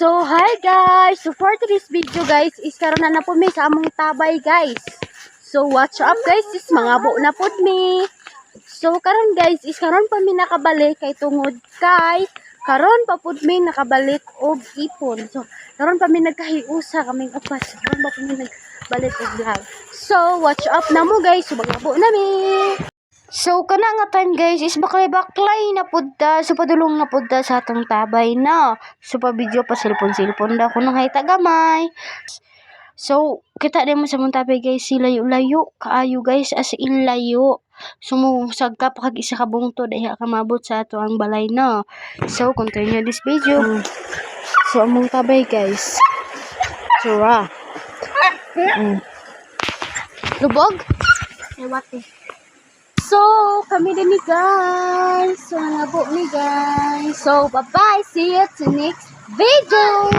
So, hi guys! So, for today's video guys, is karon na po mi sa among tabay guys. So, watch up guys, is mga bu na po mi. So, karon guys, is karon pa mi nakabalik kay tungod kay karon pa pud mi nakabalik og ipon. So, karon pa mi nagkahiusa kaming upas. Karon pa mi nagbalik og vlog. So, watch up na mo guys, so mga bu na mi. So, kana nga time guys, is baklay na pudda. So, padulong na pudda sa atong tabay na. So, pa video pa silpon da kuno hay tagamay. So, kita din mo sa mong tabay guys, si layo-layo. Kaayo guys, as in layo. Sumusagka pa kag isa ka bungto, dahil ka mabot sa ato ang balay na. So, continue this video. So, among tabay guys. Sura. Lubog? Ewate. So, kami din ni guys. So, nangabo ni guys. So, bye-bye. See you to next video.